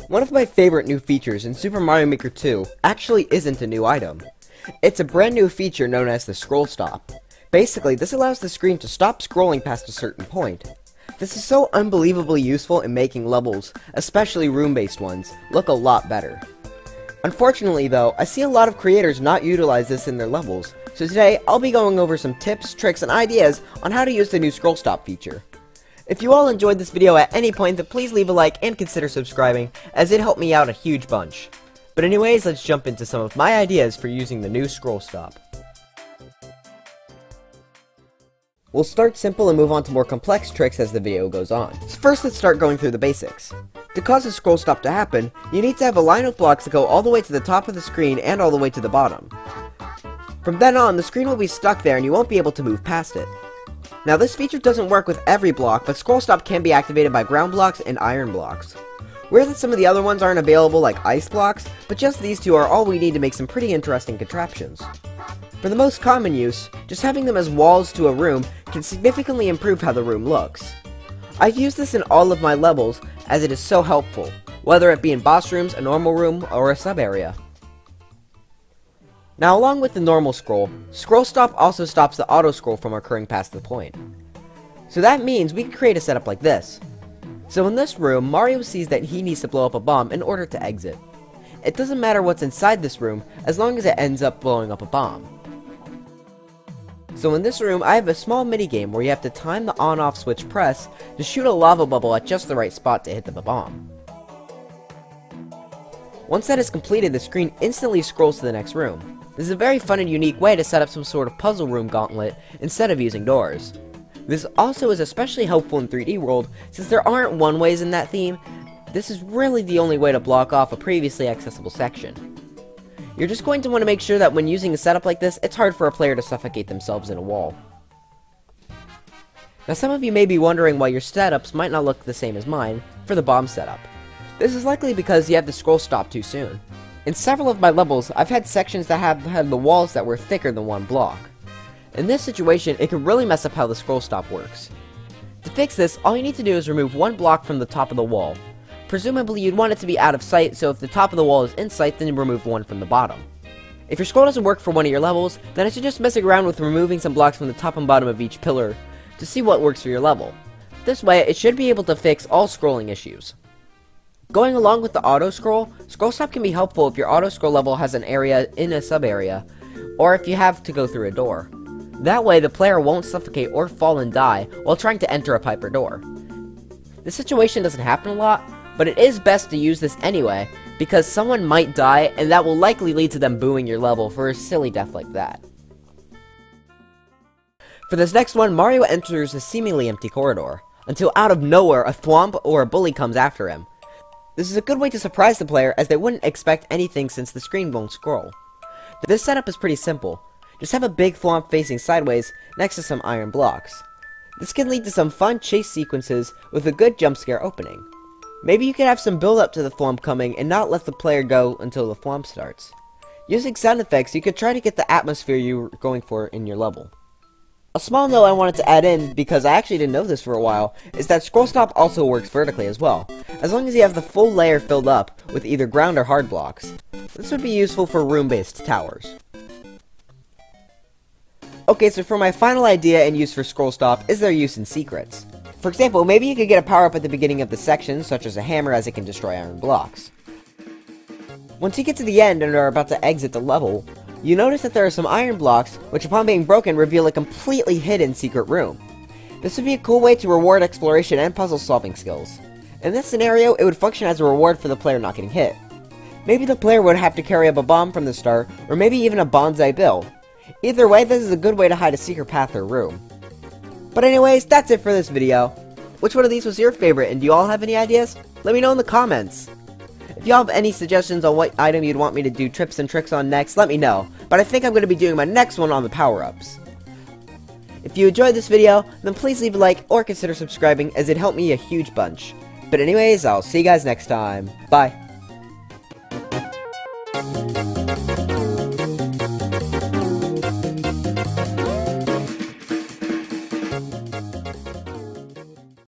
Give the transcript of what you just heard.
One of my favorite new features in Super Mario Maker 2 actually isn't a new item. It's a brand new feature known as the scroll stop. Basically, this allows the screen to stop scrolling past a certain point. This is so unbelievably useful in making levels, especially room-based ones, look a lot better. Unfortunately though, I see a lot of creators not utilize this in their levels, so today I'll be going over some tips, tricks, and ideas on how to use the new scroll stop feature. If you all enjoyed this video at any point, then please leave a like and consider subscribing, as it helped me out a huge bunch. But anyways, let's jump into some of my ideas for using the new scroll stop. We'll start simple and move on to more complex tricks as the video goes on. So first, let's start going through the basics. To cause a scroll stop to happen, you need to have a line of blocks that go all the way to the top of the screen and all the way to the bottom. From then on, the screen will be stuck there and you won't be able to move past it. Now this feature doesn't work with every block, but scroll stop can be activated by ground blocks and iron blocks. Weird that some of the other ones aren't available like ice blocks, but just these two are all we need to make some pretty interesting contraptions. For the most common use, just having them as walls to a room can significantly improve how the room looks. I've used this in all of my levels as it is so helpful, whether it be in boss rooms, a normal room, or a sub area. Now along with the normal scroll stop also stops the auto scroll from occurring past the point. So that means we can create a setup like this. So in this room, Mario sees that he needs to blow up a bomb in order to exit. It doesn't matter what's inside this room, as long as it ends up blowing up a bomb. So in this room, I have a small minigame where you have to time the on-off switch press to shoot a lava bubble at just the right spot to hit the bomb. Once that is completed, the screen instantly scrolls to the next room. This is a very fun and unique way to set up some sort of puzzle room gauntlet instead of using doors. This also is especially helpful in 3D World, since there aren't one-ways in that theme. This is really the only way to block off a previously accessible section. You're just going to want to make sure that when using a setup like this, it's hard for a player to suffocate themselves in a wall. Now some of you may be wondering why your setups might not look the same as mine for the bomb setup. This is likely because you have the scroll stop too soon. In several of my levels, I've had sections that have had the walls that were thicker than one block. In this situation, it can really mess up how the scroll stop works. To fix this, all you need to do is remove one block from the top of the wall. Presumably you'd want it to be out of sight, so if the top of the wall is in sight, then you remove one from the bottom. If your scroll doesn't work for one of your levels, then I suggest messing around with removing some blocks from the top and bottom of each pillar to see what works for your level. This way, it should be able to fix all scrolling issues. Going along with the auto scroll stop can be helpful if your auto scroll level has an area in a sub area, or if you have to go through a door. That way the player won't suffocate or fall and die while trying to enter a pipe or door. This situation doesn't happen a lot, but it is best to use this anyway, because someone might die and that will likely lead to them booing your level for a silly death like that. For this next one, Mario enters a seemingly empty corridor, until out of nowhere a thwomp or a bully comes after him. This is a good way to surprise the player, as they wouldn't expect anything since the screen won't scroll. This setup is pretty simple. Just have a big thwomp facing sideways next to some iron blocks. This can lead to some fun chase sequences with a good jump scare opening. Maybe you could have some build up to the thwomp coming and not let the player go until the thwomp starts. Using sound effects, you could try to get the atmosphere you were going for in your level. A small note I wanted to add in, because I actually didn't know this for a while, is that scroll stop also works vertically as well, as long as you have the full layer filled up with either ground or hard blocks. This would be useful for room-based towers. Okay, so for my final idea and use for scroll stop is their use in secrets. For example, maybe you could get a power-up at the beginning of the section, such as a hammer, as it can destroy iron blocks. Once you get to the end and are about to exit the level, you notice that there are some iron blocks, which upon being broken reveal a completely hidden secret room. This would be a cool way to reward exploration and puzzle solving skills. In this scenario, it would function as a reward for the player not getting hit. Maybe the player would have to carry up a bomb from the start, or maybe even a bonsai bill. Either way, this is a good way to hide a secret path or room. But anyways, that's it for this video. Which one of these was your favorite, and do you all have any ideas? Let me know in the comments. If y'all have any suggestions on what item you'd want me to do tips and tricks on next, let me know. But I think I'm going to be doing my next one on the power-ups. If you enjoyed this video, then please leave a like or consider subscribing, as it helped me a huge bunch. But anyways, I'll see you guys next time. Bye.